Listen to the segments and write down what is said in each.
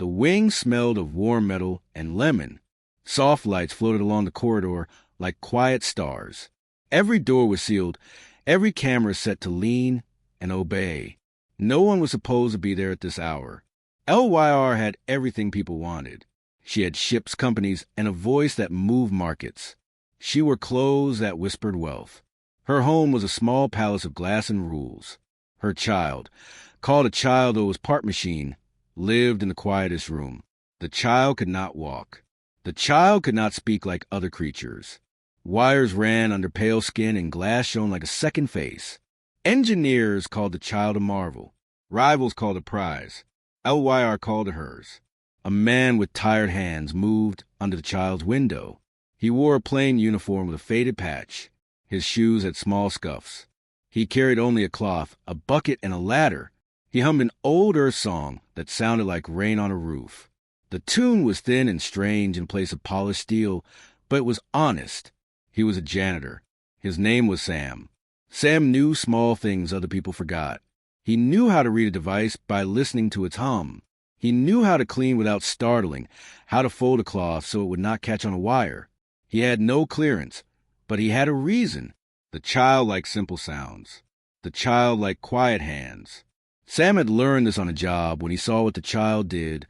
The wing smelled of warm metal and lemon. Soft lights floated along the corridor like quiet stars. Every door was sealed, every camera set to lean and obey. No one was supposed to be there at this hour. LYR had everything people wanted. She had ships, companies, and a voice that moved markets. She wore clothes that whispered wealth. Her home was a small palace of glass and rules. Her child, called a child though it was part machine, lived in the quietest room. The child could not walk. The child could not speak like other creatures. Wires ran under pale skin and glass shone like a second face. Engineers called the child a marvel. Rivals called it prize. LYR called it hers. A man with tired hands moved under the child's window. He wore a plain uniform with a faded patch. His shoes had small scuffs. He carried only a cloth, a bucket, and a ladder. He hummed an old earth song that sounded like rain on a roof. The tune was thin and strange in place of polished steel, but it was honest. He was a janitor. His name was Sam. Sam knew small things other people forgot. He knew how to read a device by listening to its hum. He knew how to clean without startling, how to fold a cloth so it would not catch on a wire. He had no clearance, but he had a reason. The child liked simple sounds. The child liked quiet hands. Sam had learned this on a job when he saw what the child did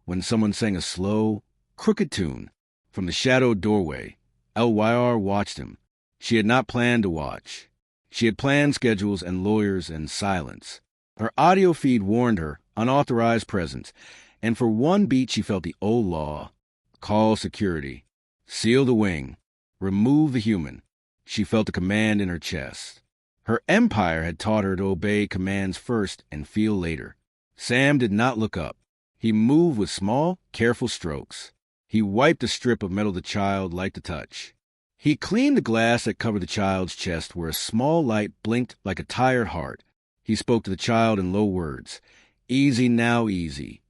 when someone sang a slow, crooked tune. From the shadowed doorway, LYR watched him. She had not planned to watch. She had planned schedules and lawyers and silence. Her audio feed warned her, unauthorized presence, and for one beat she felt the old law. Call security. Seal the wing. Remove the human. She felt a command in her chest. Her empire had taught her to obey commands first and feel later. Sam did not look up. He moved with small, careful strokes. He wiped a strip of metal the child liked to touch. He cleaned the glass that covered the child's chest where a small light blinked like a tired heart. He spoke to the child in low words. Easy now, easy.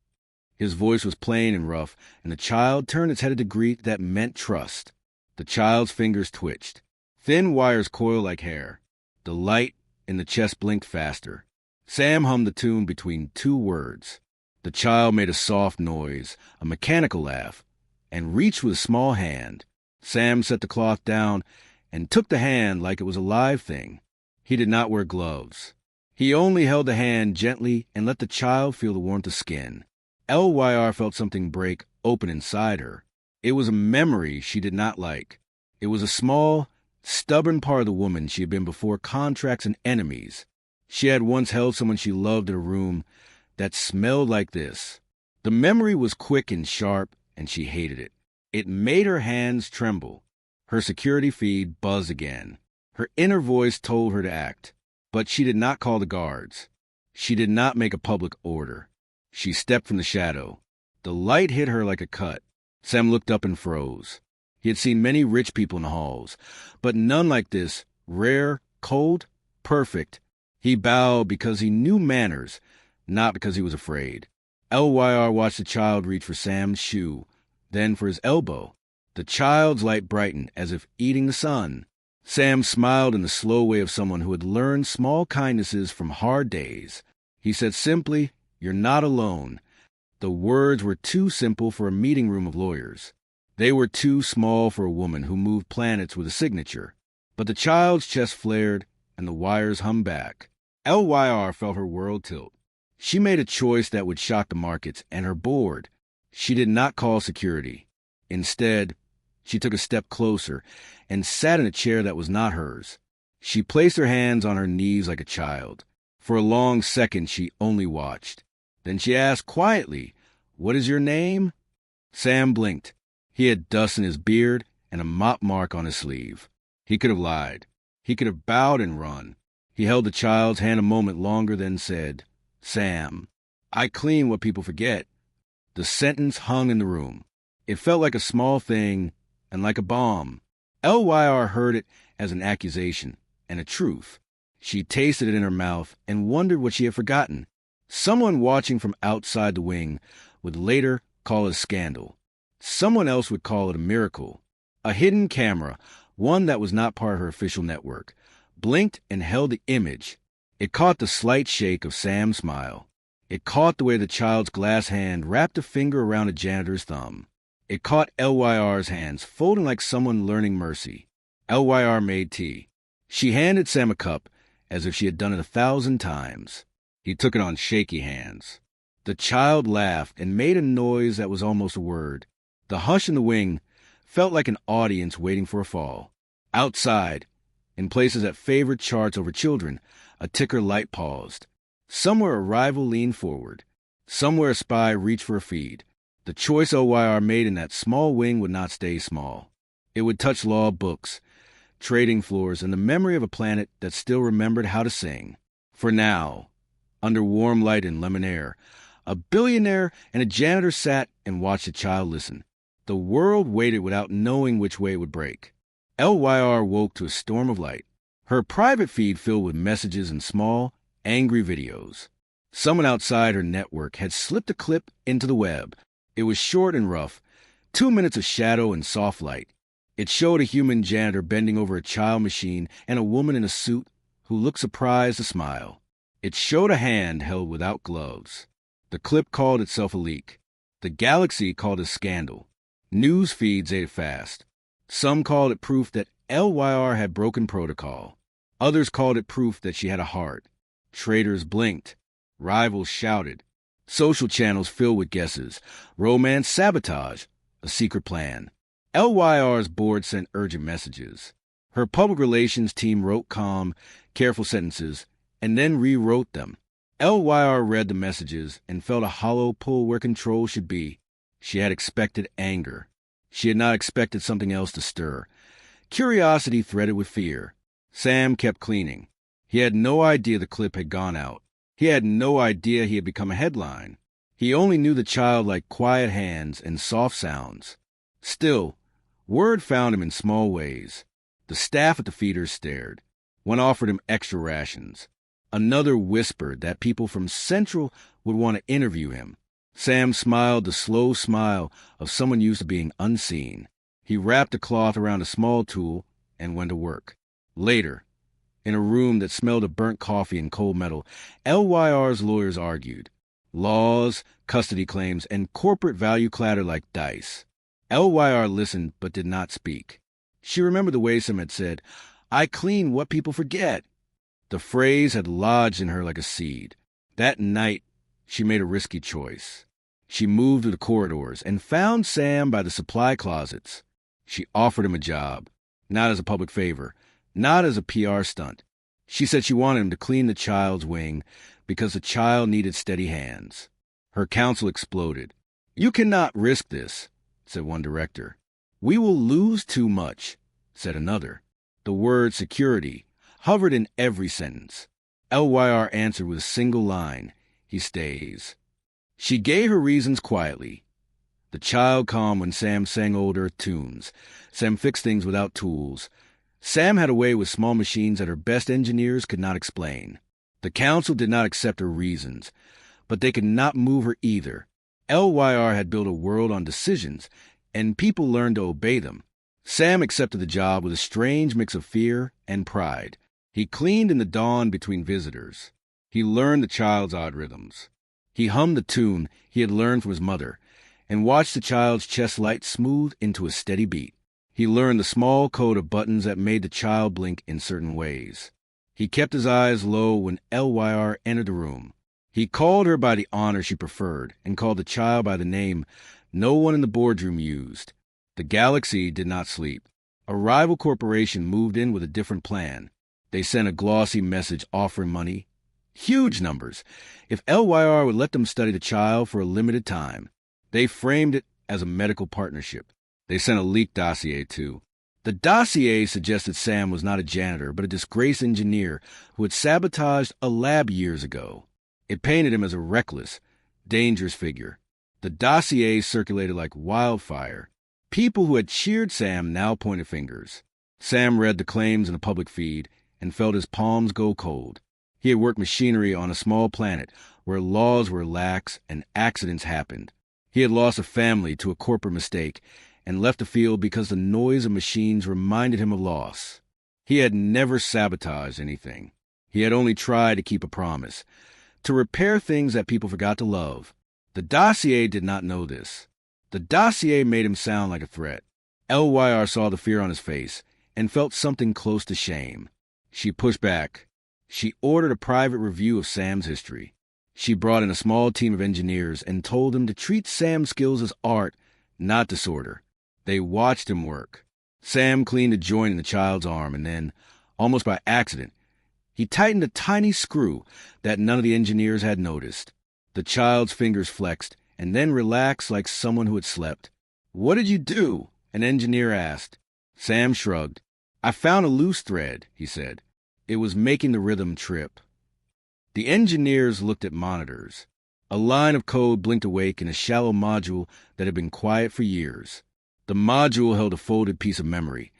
His voice was plain and rough, and the child turned its head a degree that meant trust. The child's fingers twitched. Thin wires coiled like hair. The light in the chest blinked faster. Sam hummed the tune between two words. The child made a soft noise, a mechanical laugh, and reached with a small hand. Sam set the cloth down and took the hand like it was a live thing. He did not wear gloves. He only held the hand gently and let the child feel the warmth of skin. LYR felt something break open inside her. It was a memory she did not like. It was a small, stubborn part of the woman she had been before contracts and enemies. She had once held someone she loved in a room that smelled like this. The memory was quick and sharp, and she hated it. It made her hands tremble. Her security feed buzzed again. Her inner voice told her to act, but she did not call the guards. She did not make a public order. She stepped from the shadow. The light hit her like a cut. Sam looked up and froze. He had seen many rich people in the halls, but none like this, rare, cold, perfect. He bowed because he knew manners, not because he was afraid. LYR watched the child reach for Sam's shoe, then for his elbow. The child's light brightened as if eating the sun. Sam smiled in the slow way of someone who had learned small kindnesses from hard days. He said simply, "You're not alone." The words were too simple for a meeting room of lawyers. They were too small for a woman who moved planets with a signature. But the child's chest flared, and the wires hummed back. LYR felt her world tilt. She made a choice that would shock the markets and her board. She did not call security. Instead, she took a step closer and sat in a chair that was not hers. She placed her hands on her knees like a child. For a long second, she only watched. Then she asked quietly, "What is your name?" Sam blinked. He had dust in his beard and a mop mark on his sleeve. He could have lied. He could have bowed and run. He held the child's hand a moment longer, then said, "Sam, I clean what people forget." The sentence hung in the room. It felt like a small thing and like a bomb. LYR heard it as an accusation and a truth. She tasted it in her mouth and wondered what she had forgotten. Someone watching from outside the wing would later call it a scandal. Someone else would call it a miracle. A hidden camera, one that was not part of her official network, blinked and held the image. It caught the slight shake of Sam's smile. It caught the way the child's glass hand wrapped a finger around a janitor's thumb. It caught LYR's hands, folding like someone learning mercy. LYR made tea. She handed Sam a cup, as if she had done it 1,000 times. He took it on shaky hands. The child laughed and made a noise that was almost a word. The hush in the wing felt like an audience waiting for a fall. Outside, in places that favored charts over children, a ticker light paused. Somewhere a rival leaned forward. Somewhere a spy reached for a feed. The choice OYR made in that small wing would not stay small. It would touch law books, trading floors, and the memory of a planet that still remembered how to sing. For now, under warm light and lemon air, a billionaire and a janitor sat and watched the child listen. The world waited without knowing which way it would break. LYR woke to a storm of light. Her private feed filled with messages and small, angry videos. Someone outside her network had slipped a clip into the web. It was short and rough, 2 minutes of shadow and soft light. It showed a human janitor bending over a child machine and a woman in a suit who looked surprised to smile. It showed a hand held without gloves. The clip called itself a leak. The galaxy called it a scandal. News feeds ate it fast. Some called it proof that LYR had broken protocol. Others called it proof that she had a heart. Traitors blinked. Rivals shouted. Social channels filled with guesses. Romance sabotage. A secret plan. LYR's board sent urgent messages. Her public relations team wrote calm, careful sentences, and then rewrote them. LYR read the messages and felt a hollow pull where control should be. She had expected anger. She had not expected something else to stir. Curiosity threaded with fear. Sam kept cleaning. He had no idea the clip had gone out. He had no idea he had become a headline. He only knew the child liked quiet hands and soft sounds. Still, word found him in small ways. The staff at the feeders stared. One offered him extra rations. Another whispered that people from Central would want to interview him. Sam smiled the slow smile of someone used to being unseen. He wrapped a cloth around a small tool and went to work. Later, in a room that smelled of burnt coffee and cold metal, LYR's lawyers argued. Laws, custody claims, and corporate value clattered like dice. LYR listened but did not speak. She remembered the way Sam had said, "I clean what people forget." The phrase had lodged in her like a seed. That night, she made a risky choice. She moved to the corridors and found Sam by the supply closets. She offered him a job, not as a public favor, not as a PR stunt. She said she wanted him to clean the child's wing because the child needed steady hands. Her counsel exploded. "You cannot risk this," said one director. "We will lose too much," said another. The word security hovered in every sentence. LYR answered with a single line, "He stays." She gave her reasons quietly. The child calmed when Sam sang old earth tunes. Sam fixed things without tools. Sam had a way with small machines that her best engineers could not explain. The council did not accept her reasons, but they could not move her either. LYR had built a world on decisions, and people learned to obey them. Sam accepted the job with a strange mix of fear and pride. He cleaned in the dawn between visitors. He learned the child's odd rhythms. He hummed the tune he had learned from his mother and watched the child's chest light smooth into a steady beat. He learned the small code of buttons that made the child blink in certain ways. He kept his eyes low when LYR entered the room. He called her by the honor she preferred and called the child by the name no one in the boardroom used. The galaxy did not sleep. A rival corporation moved in with a different plan. They sent a glossy message offering money, huge numbers, if LYR would let them study the child for a limited time. They framed it as a medical partnership. They sent a leaked dossier, too. The dossier suggested Sam was not a janitor, but a disgraced engineer who had sabotaged a lab years ago. It painted him as a reckless, dangerous figure. The dossier circulated like wildfire. People who had cheered Sam now pointed fingers. Sam read the claims in the public feed and felt his palms go cold. He had worked machinery on a small planet where laws were lax and accidents happened. He had lost a family to a corporate mistake and left the field because the noise of machines reminded him of loss. He had never sabotaged anything. He had only tried to keep a promise, to repair things that people forgot to love. The dossier did not know this. The dossier made him sound like a threat. LYR saw the fear on his face and felt something close to shame. She pushed back. She ordered a private review of Sam's history. She brought in a small team of engineers and told them to treat Sam's skills as art, not disorder. They watched him work. Sam cleaned a joint in the child's arm and then, almost by accident, he tightened a tiny screw that none of the engineers had noticed. The child's fingers flexed and then relaxed like someone who had slept. "What did you do?" an engineer asked. Sam shrugged. "I found a loose thread," he said. "It was making the rhythm trip." The engineers looked at monitors. A line of code blinked awake in a shallow module that had been quiet for years. The module held a folded piece of memory,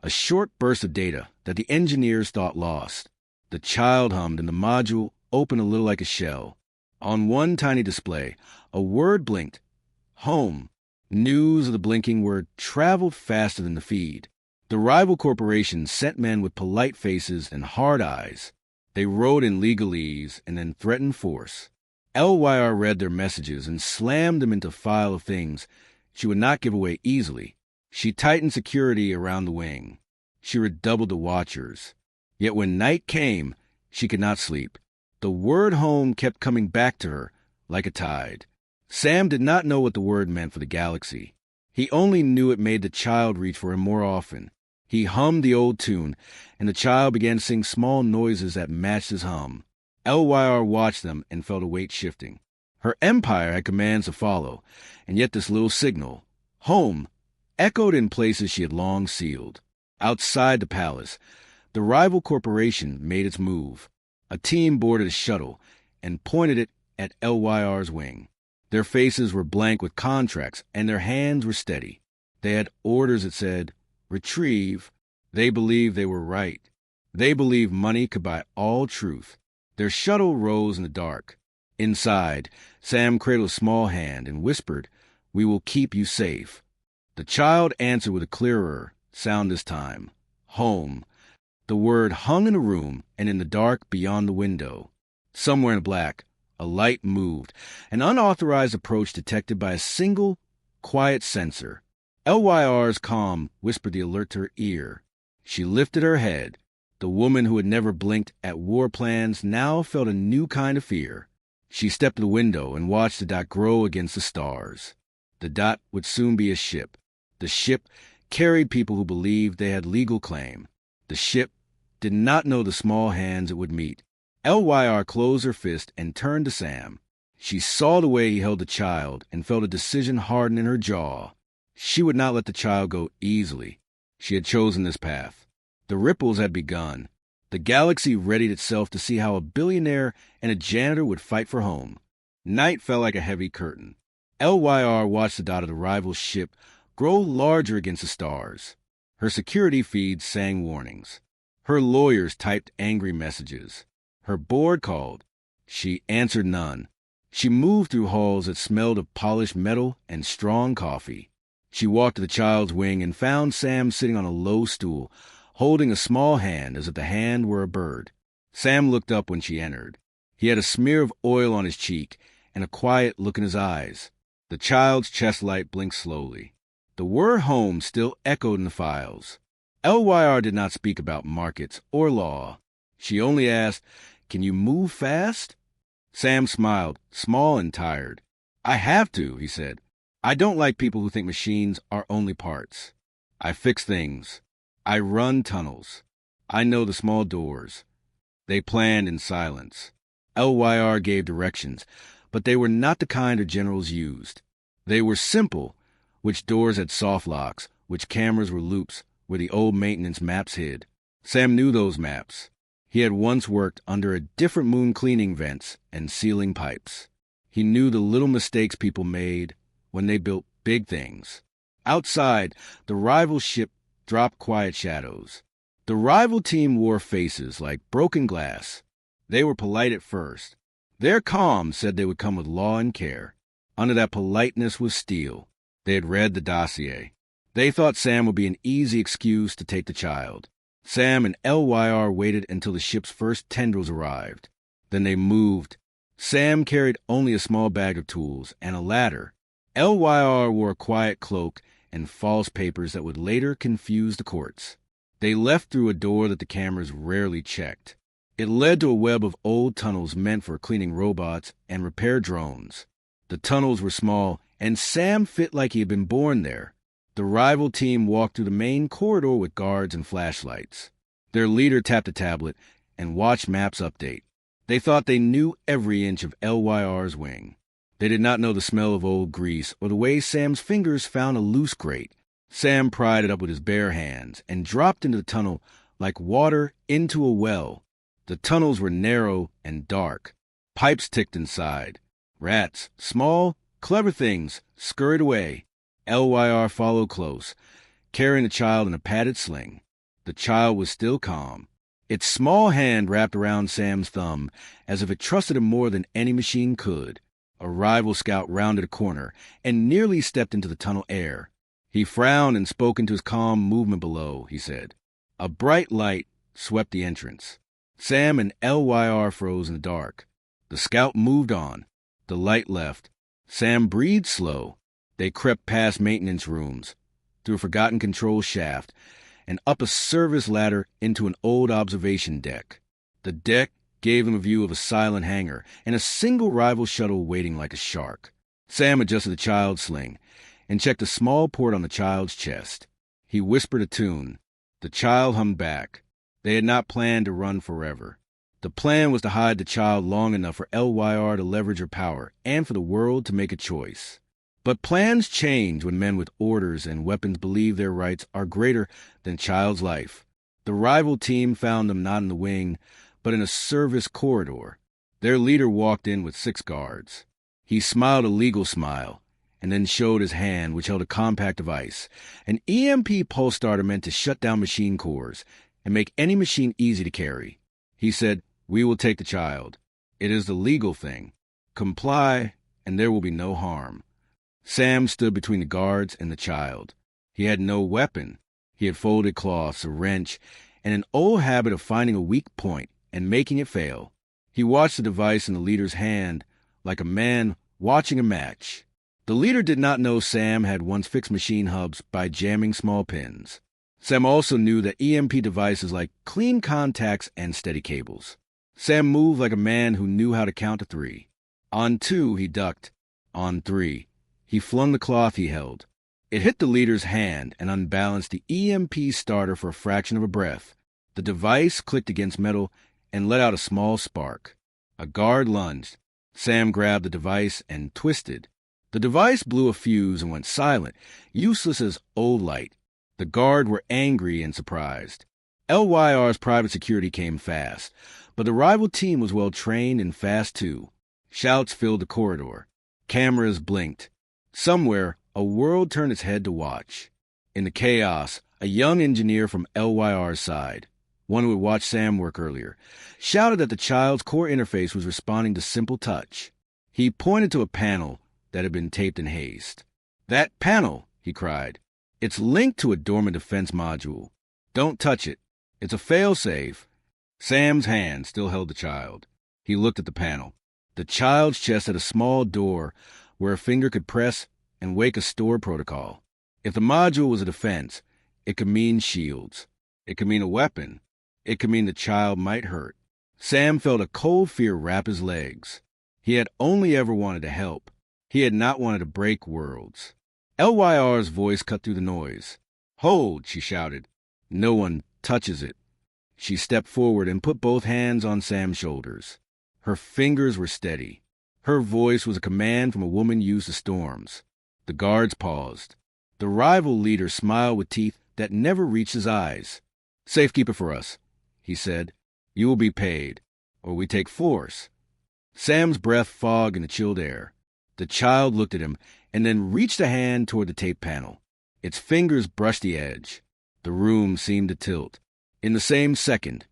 a short burst of data that the engineers thought lost. The child hummed and the module opened a little like a shell. On one tiny display, a word blinked. Home. News of the blinking word traveled faster than the feed. The rival corporation sent men with polite faces and hard eyes. They wrote in legalese and then threatened force. LYR read their messages and slammed them into a file of things she would not give away easily. She tightened security around the wing. She redoubled the watchers. Yet when night came, she could not sleep. The word home kept coming back to her like a tide. Sam did not know what the word meant for the galaxy. He only knew it made the child reach for him more often. He hummed the old tune, and the child began to sing small noises that matched his hum. LYR watched them and felt a weight shifting. Her empire had commands to follow, and yet this little signal, home, echoed in places she had long sealed. Outside the palace, the rival corporation made its move. A team boarded a shuttle and pointed it at LYR's wing. Their faces were blank with contracts, and their hands were steady. They had orders that said, retrieve. They believed they were right. They believed money could buy all truth. Their shuttle rose in the dark. Inside, Sam cradled a small hand and whispered, "We will keep you safe." The child answered with a clearer sound this time, home. The word hung in the room and in the dark beyond the window. Somewhere in the black, a light moved, an unauthorized approach detected by a single, quiet sensor. LYR's calm whispered the alert to her ear. She lifted her head. The woman who had never blinked at war plans now felt a new kind of fear. She stepped to the window and watched the dot grow against the stars. The dot would soon be a ship. The ship carried people who believed they had legal claim. The ship did not know the small hands it would meet. LYR closed her fist and turned to Sam. She saw the way he held the child and felt a decision harden in her jaw. She would not let the child go easily. She had chosen this path. The ripples had begun. The galaxy readied itself to see how a billionaire and a janitor would fight for home. Night fell like a heavy curtain. LYR watched the dot of the rival ship grow larger against the stars. Her security feeds sang warnings. Her lawyers typed angry messages. Her board called. She answered none. She moved through halls that smelled of polished metal and strong coffee. She walked to the child's wing and found Sam sitting on a low stool, holding a small hand as if the hand were a bird. Sam looked up when she entered. He had a smear of oil on his cheek and a quiet look in his eyes. The child's chest light blinked slowly. The word home still echoed in the files. LYR did not speak about markets or law. She only asked, "Can you move fast?" Sam smiled, small and tired. "I have to," he said. "I don't like people who think machines are only parts. I fix things. I run tunnels. I know the small doors." They planned in silence. LYR gave directions, but they were not the kind her generals used. They were simple, which doors had soft locks, which cameras were loops, where the old maintenance maps hid. Sam knew those maps. He had once worked under a different moon cleaning vents and sealing pipes. He knew the little mistakes people made when they built big things. Outside, the rival ship dropped quiet shadows. The rival team wore faces like broken glass. They were polite at first. Their calm said they would come with law and care. Under that politeness was steel. They had read the dossier. They thought Sam would be an easy excuse to take the child. Sam and LYR waited until the ship's first tendrils arrived. Then they moved Sam carried only a small bag of tools and a ladder. LYR wore a quiet cloak and false papers that would later confuse the courts. They left through a door that the cameras rarely checked. It led to a web of old tunnels meant for cleaning robots and repair drones. The tunnels were small, and Sam fit like he had been born there. The rival team walked through the main corridor with guards and flashlights. Their leader tapped a tablet and watched maps update. They thought they knew every inch of LYR's wing. They did not know the smell of old grease or the way Sam's fingers found a loose grate. Sam pried it up with his bare hands and dropped into the tunnel like water into a well. The tunnels were narrow and dark. Pipes ticked inside. Rats, small, clever things, scurried away. LYR followed close, carrying the child in a padded sling. The child was still calm. Its small hand wrapped around Sam's thumb as if it trusted him more than any machine could. A rival scout rounded a corner and nearly stepped into the tunnel air. He frowned and spoke into his calm movement below, he said. A bright light swept the entrance. Sam and LYR froze in the dark. The scout moved on. The light left. Sam breathed slow. They crept past maintenance rooms, through a forgotten control shaft, and up a service ladder into an old observation deck. The deck gave them a view of a silent hangar and a single rival shuttle waiting like a shark. Sam adjusted the child's sling and checked a small port on the child's chest. He whispered a tune. The child hummed back. They had not planned to run forever. The plan was to hide the child long enough for LYR to leverage her power and for the world to make a choice. But plans change when men with orders and weapons believe their rights are greater than a child's life. The rival team found them not in the wing, but in a service corridor. Their leader walked in with 6 guards. He smiled a legal smile, and then showed his hand, which held a compact device, an EMP pulse starter meant to shut down machine cores and make any machine easy to carry. He said, "We will take the child. It is the legal thing. Comply, and there will be no harm." Sam stood between the guards and the child. He had no weapon. He had folded cloths, a wrench, and an old habit of finding a weak point and making it fail. He watched the device in the leader's hand like a man watching a match. The leader did not know Sam had once fixed machine hubs by jamming small pins. Sam also knew that EMP devices like clean contacts and steady cables. Sam moved like a man who knew how to count to 3. On 2, he ducked. On 3, he flung the cloth he held. It hit the leader's hand and unbalanced the EMP starter for a fraction of a breath. The device clicked against metal and let out a small spark. A guard lunged. Sam grabbed the device and twisted. The device blew a fuse and went silent, useless as old light. The guard were angry and surprised. LYR's private security came fast, but the rival team was well trained and fast too. Shouts filled the corridor. Cameras blinked. Somewhere, a world turned its head to watch. In the chaos, a young engineer from LYR's side, one who had watched Sam work earlier, shouted that the child's core interface was responding to simple touch. He pointed to a panel that had been taped in haste. "That panel," he cried. "It's linked to a dormant defense module. Don't touch it. It's a failsafe." Sam's hand still held the child. He looked at the panel. The child's chest had a small door where a finger could press and wake a store protocol. If the module was a defense, it could mean shields. It could mean a weapon. It could mean the child might hurt. Sam felt a cold fear wrap his legs. He had only ever wanted to help. He had not wanted to break worlds. LYR's voice cut through the noise. "Hold," she shouted. "No one touches it." She stepped forward and put both hands on Sam's shoulders. Her fingers were steady. Her voice was a command from a woman used to storms. The guards paused. The rival leader smiled with teeth that never reached his eyes. "Safekeeper for us," he said. "You will be paid, or we take force." Sam's breath fogged in the chilled air. The child looked at him and then reached a hand toward the tape panel. Its fingers brushed the edge. The room seemed to tilt. In the same second,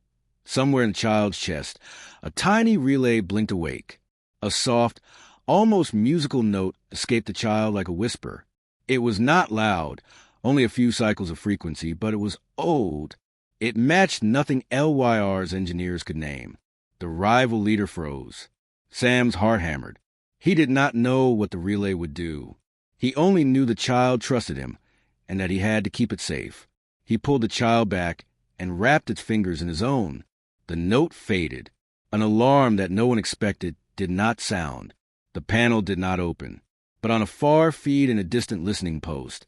somewhere in the child's chest, a tiny relay blinked awake. A soft, almost musical note escaped the child like a whisper. It was not loud, only a few cycles of frequency, but it was old. It matched nothing LYR's engineers could name. The rival leader froze. Sam's heart hammered. He did not know what the relay would do. He only knew the child trusted him and that he had to keep it safe. He pulled the child back and wrapped its fingers in his own. The note faded. An alarm that no one expected did not sound. The panel did not open. But on a far feed in a distant listening post,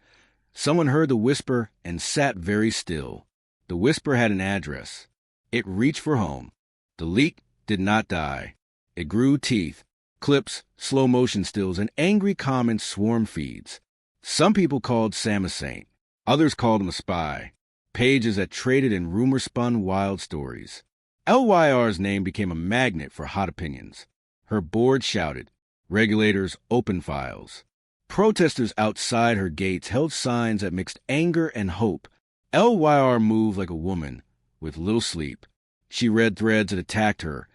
someone heard the whisper and sat very still. The whisper had an address. It reached for home. The leak did not die. It grew teeth. Clips, slow motion stills, and angry comments swarmed feeds. Some people called Sam a saint. Others called him a spy. Pages that traded in rumor-spun wild stories. LYR's name became a magnet for hot opinions. Her board shouted. Regulators opened files. Protesters outside her gates held signs that mixed anger and hope. LYR moved like a woman, with little sleep. She read threads that attacked her,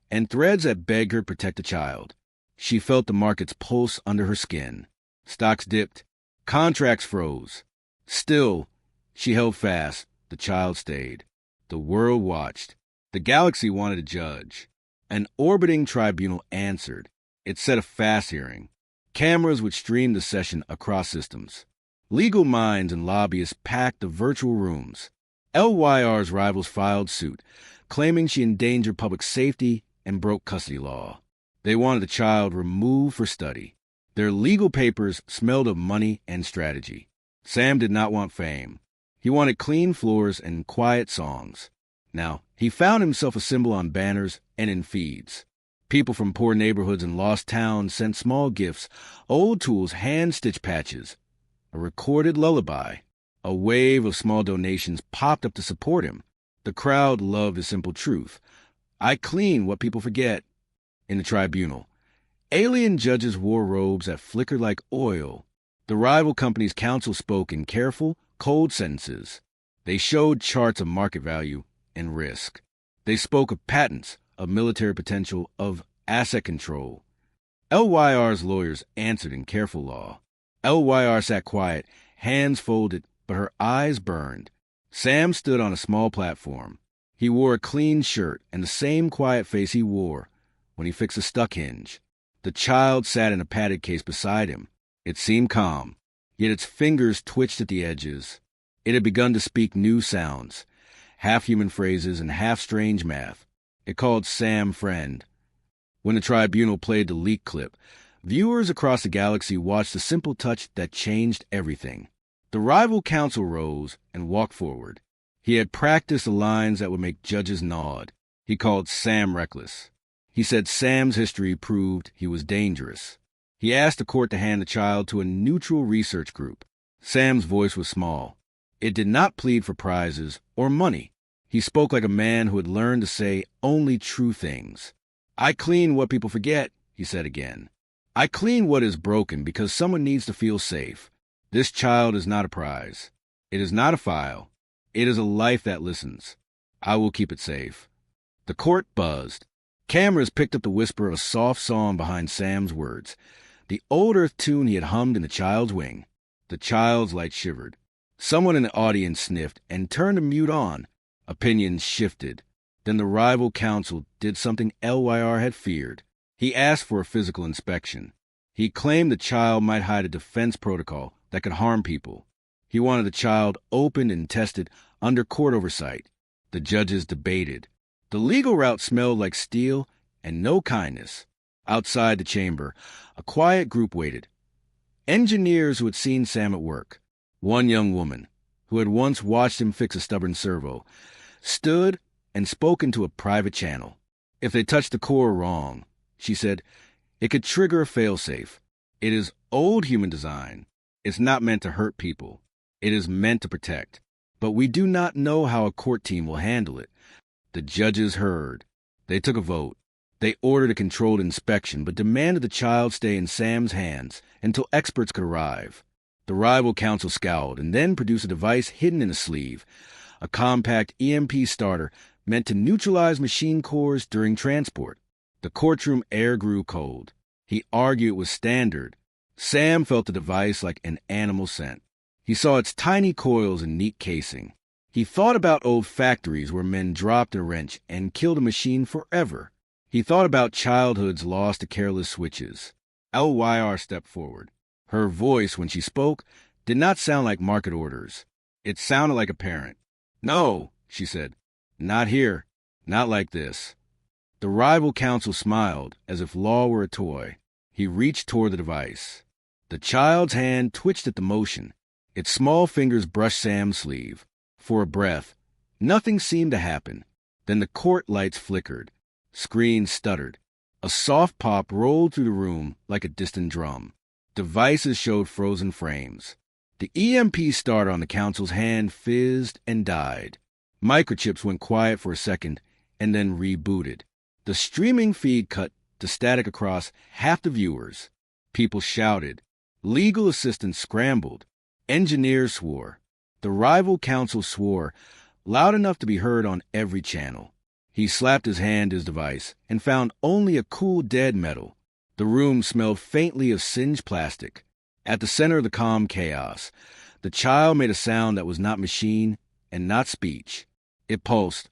and threads that begged her to protect the child. She felt the market's pulse under her skin. Stocks dipped. Contracts froze. Still, she held fast. The child stayed. The world watched. The galaxy wanted a judge. An orbiting tribunal answered. It set a fast hearing. Cameras would stream the session across systems. Legal minds and lobbyists packed the virtual rooms. LYR's rivals filed suit, claiming she endangered public safety and broke custody law. They wanted the child removed for study. Their legal papers smelled of money and strategy. Sam did not want fame. He wanted clean floors and quiet songs. Now, he found himself a symbol on banners and in feeds. People from poor neighborhoods and lost towns sent small gifts, old tools, hand-stitched patches, a recorded lullaby. A wave of small donations popped up to support him. The crowd loved his simple truth. I clean what people forget. In the tribunal, alien judges wore robes that flickered like oil. The rival company's counsel spoke in careful, cold sentences. They showed charts of market value and risk. They spoke of patents, of military potential, of asset control. LYR's lawyers answered in careful law. LYR sat quiet, hands folded, but her eyes burned. Sam stood on a small platform. He wore a clean shirt and the same quiet face he wore when he fixed a stuck hinge. The child sat in a padded case beside him. It seemed calm, yet its fingers twitched at the edges. It had begun to speak new sounds, half-human phrases and half-strange math. It called Sam friend. When the tribunal played the leak clip, viewers across the galaxy watched a simple touch that changed everything. The rival counsel rose and walked forward. He had practiced the lines that would make judges nod. He called Sam reckless. He said Sam's history proved he was dangerous. He asked the court to hand the child to a neutral research group. Sam's voice was small. It did not plead for prizes or money. He spoke like a man who had learned to say only true things. I clean what people forget, he said again. I clean what is broken because someone needs to feel safe. This child is not a prize. It is not a file. It is a life that listens. I will keep it safe. The court buzzed. Cameras picked up the whisper of a soft song behind Sam's words, the old earth tune he had hummed in the child's wing. The child's light shivered. Someone in the audience sniffed and turned the mute on. Opinions shifted. Then the rival counsel did something LYR had feared. He asked for a physical inspection. He claimed the child might hide a defense protocol that could harm people. He wanted the child opened and tested under court oversight. The judges debated. The legal route smelled like steel and no kindness. Outside the chamber, a quiet group waited. Engineers who had seen Sam at work. One young woman, who had once watched him fix a stubborn servo, stood and spoke into a private channel. If they touched the core wrong, she said, it could trigger a failsafe. It is old human design. It's not meant to hurt people. It is meant to protect. But we do not know how a court team will handle it. The judges heard. They took a vote. They ordered a controlled inspection, but demanded the child stay in Sam's hands until experts could arrive. The rival counsel scowled and then produced a device hidden in a sleeve, a compact EMP starter meant to neutralize machine cores during transport. The courtroom air grew cold. He argued it was standard. Sam felt the device like an animal scent. He saw its tiny coils and neat casing. He thought about old factories where men dropped a wrench and killed a machine forever. He thought about childhoods lost to careless switches. LYR stepped forward. Her voice, when she spoke, did not sound like market orders. It sounded like a parent. "No," she said. "Not here. Not like this." The rival counsel smiled, as if law were a toy. He reached toward the device. The child's hand twitched at the motion. Its small fingers brushed Sam's sleeve. For a breath, nothing seemed to happen. Then the court lights flickered. Screens stuttered. A soft pop rolled through the room like a distant drum. Devices showed frozen frames. The EMP starter on the counsel's hand fizzed and died. Microchips went quiet for a second and then rebooted. The streaming feed cut to static across half the viewers. People shouted. Legal assistants scrambled. Engineers swore. The rival counsel swore, loud enough to be heard on every channel. He slapped his hand his device and found only a cool dead metal. The room smelled faintly of singed plastic. At the center of the calm chaos, the child made a sound that was not machine and not speech. It pulsed.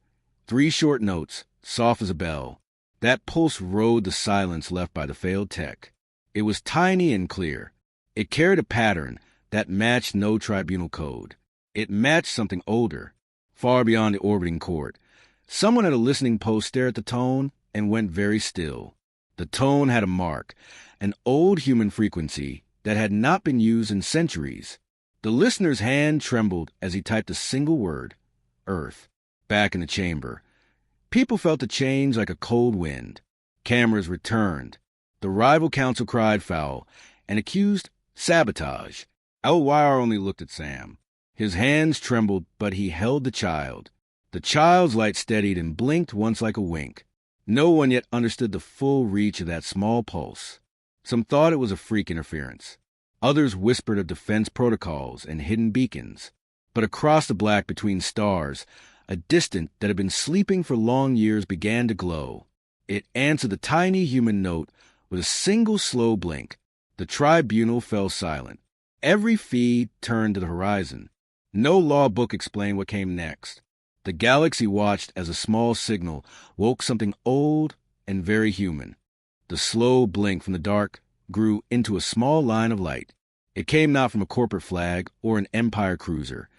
3 short notes, soft as a bell. That pulse rode the silence left by the failed tech. It was tiny and clear. It carried a pattern that matched no tribunal code. It matched something older, far beyond the orbiting court. Someone at a listening post stared at the tone and went very still. The tone had a mark, an old human frequency that had not been used in centuries. The listener's hand trembled as he typed a single word, Earth. Back in the chamber, people felt the change like a cold wind. Cameras returned. The rival counsel cried foul and accused sabotage. LYR only looked at Sam. His hands trembled, but he held the child. The child's light steadied and blinked once like a wink. No one yet understood the full reach of that small pulse. Some thought it was a freak interference. Others whispered of defense protocols and hidden beacons. But across the black between stars, a distant that had been sleeping for long years began to glow. It answered the tiny human note with a single slow blink. The tribunal fell silent. Every feed turned to the horizon. No law book explained what came next. The galaxy watched as a small signal woke something old and very human. The slow blink from the dark grew into a small line of light. It came not from a corporate flag or an empire cruiser,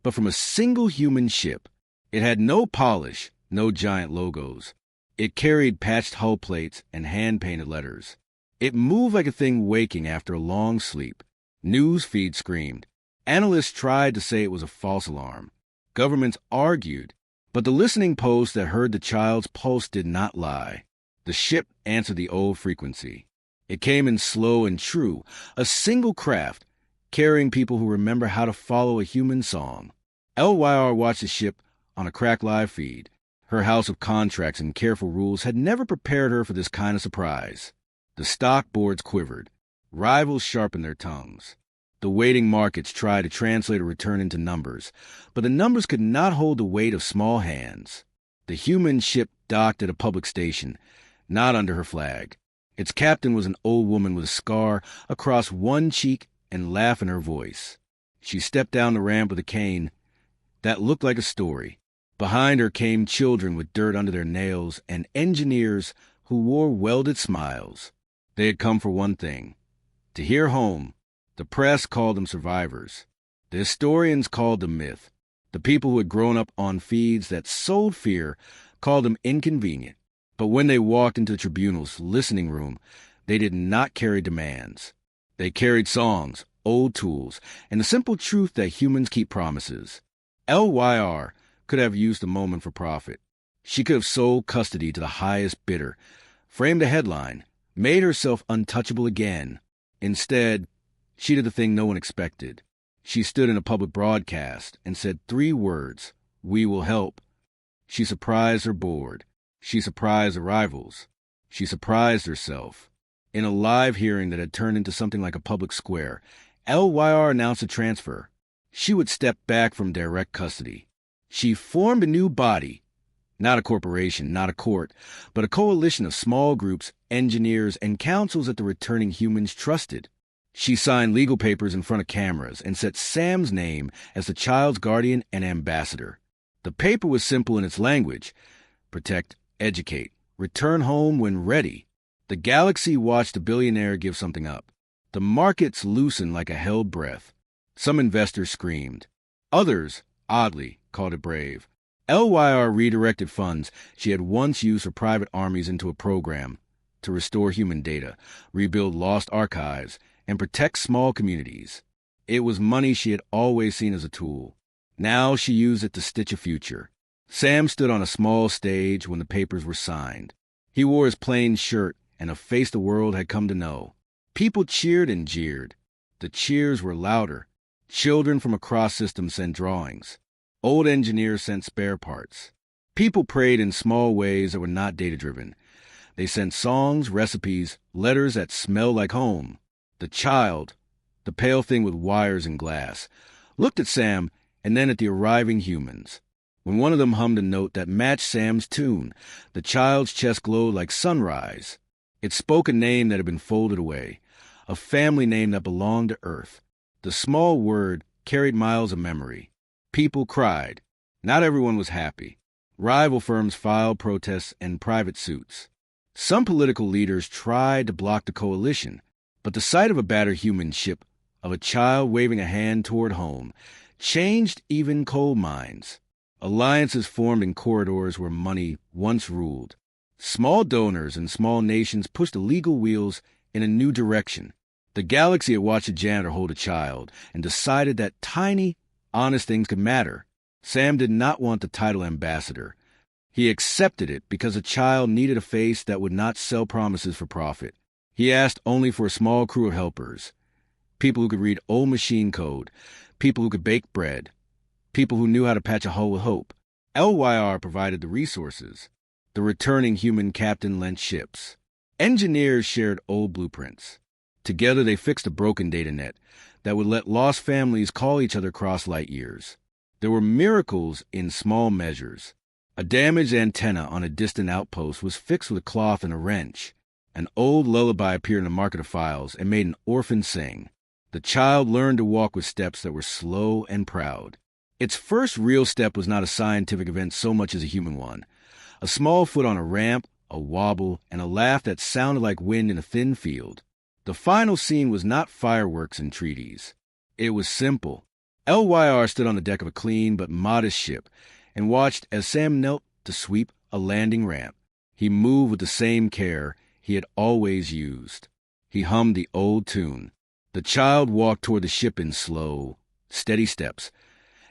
but from a single human ship. It had no polish, no giant logos. It carried patched hull plates and hand-painted letters. It moved like a thing waking after a long sleep. News feeds screamed. Analysts tried to say it was a false alarm. Governments argued, but the listening post that heard the child's pulse did not lie. The ship answered the old frequency. It came in slow and true, a single craft, carrying people who remember how to follow a human song. LYR watched the ship on a cracked live feed. Her house of contracts and careful rules had never prepared her for this kind of surprise. The stock boards quivered. Rivals sharpened their tongues. The waiting markets tried to translate a return into numbers, but the numbers could not hold the weight of small hands. The human ship docked at a public station, not under her flag. Its captain was an old woman with a scar across one cheek and laugh in her voice. She stepped down the ramp with a cane that looked like a story. Behind her came children with dirt under their nails and engineers who wore welded smiles. They had come for one thing, to hear home. The press called them survivors. The historians called them myth. The people who had grown up on feeds that sold fear called them inconvenient. But when they walked into the tribunal's listening room, they did not carry demands. They carried songs, old tools, and the simple truth that humans keep promises. LYR could have used the moment for profit. She could have sold custody to the highest bidder, framed a headline, made herself untouchable again. Instead, she did the thing no one expected. She stood in a public broadcast and said 3 words, "We will help." She surprised her board. She surprised the rivals. She surprised herself. In a live hearing that had turned into something like a public square, LYR announced a transfer. She would step back from direct custody. She formed a new body. Not a corporation, not a court, but a coalition of small groups, engineers, and councils that the returning humans trusted. She signed legal papers in front of cameras and set Sam's name as the child's guardian and ambassador. The paper was simple in its language. Protect, educate, Return home when ready. The galaxy watched a billionaire give something up. The markets loosened like a held breath. Some investors screamed. Others, oddly, called it brave. LYR redirected funds she had once used for private armies into a program to restore human data, rebuild lost archives, and protect small communities. It was money she had always seen as a tool. Now she used it to stitch a future. Sam stood on a small stage when the papers were signed. He wore his plain shirt and a face the world had come to know. People cheered and jeered. The cheers were louder. Children from across systems sent drawings. Old engineers sent spare parts. People prayed in small ways that were not data-driven. They sent songs, recipes, letters that smelled like home. The child, the pale thing with wires and glass, looked at Sam and then at the arriving humans. When one of them hummed a note that matched Sam's tune, the child's chest glowed like sunrise. It spoke a name that had been folded away, a family name that belonged to Earth. The small word carried miles of memory. People cried. Not everyone was happy. Rival firms filed protests and private suits. Some political leaders tried to block the coalition, but the sight of a battered human ship, of a child waving a hand toward home, changed even coal mines. Alliances formed in corridors where money once ruled. Small donors and small nations pushed the legal wheels in a new direction. The galaxy had watched a janitor hold a child and decided that tiny, honest things could matter. Sam did not want the title ambassador. He accepted it because a child needed a face that would not sell promises for profit. He asked only for a small crew of helpers. People who could read old machine code. People who could bake bread. People who knew how to patch a hole with hope. LYR provided the resources. The returning human captain lent ships. Engineers shared old blueprints. Together they fixed a broken data net that would let lost families call each other across light years. There were miracles in small measures. A damaged antenna on a distant outpost was fixed with a cloth and a wrench. An old lullaby appeared in the market of files and made an orphan sing. The child learned to walk with steps that were slow and proud. Its first real step was not a scientific event so much as a human one. A small foot on a ramp, a wobble, and a laugh that sounded like wind in a thin field. The final scene was not fireworks and treaties. It was simple. LYR stood on the deck of a clean but modest ship and watched as Sam knelt to sweep a landing ramp. He moved with the same care he had always used. He hummed the old tune. The child walked toward the ship in slow, steady steps,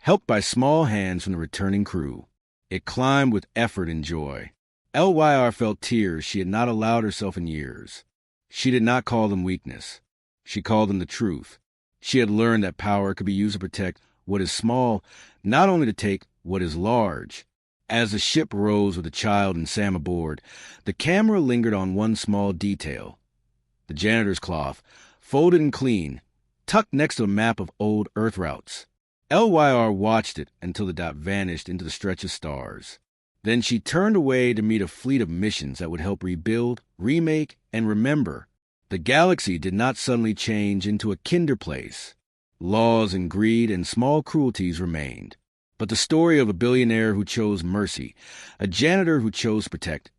helped by small hands from the returning crew. It climbed with effort and joy. LYR felt tears she had not allowed herself in years. She did not call them weakness. She called them the truth. She had learned that power could be used to protect what is small, not only to take what is large. As the ship rose with the child and Sam aboard, the camera lingered on one small detail. The janitor's cloth, folded and clean, tucked next to a map of old Earth routes. LYR watched it until the dot vanished into the stretch of stars. Then she turned away to meet a fleet of missions that would help rebuild, remake, and remember. The galaxy did not suddenly change into a kinder place. Laws and greed and small cruelties remained. But the story of a billionaire who chose mercy, a janitor who chose to protect,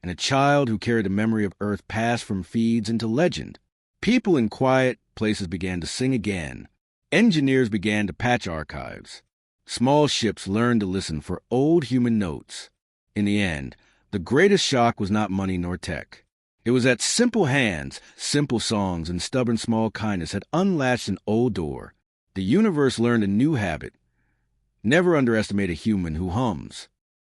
and a child who carried the memory of Earth passed from feeds into legend. People in quiet places began to sing again. Engineers began to patch archives. Small ships learned to listen for old human notes. In the end, the greatest shock was not money nor tech. It was that simple hands, simple songs, and stubborn small kindness had unlatched an old door. The universe learned a new habit. Never underestimate a human who hums.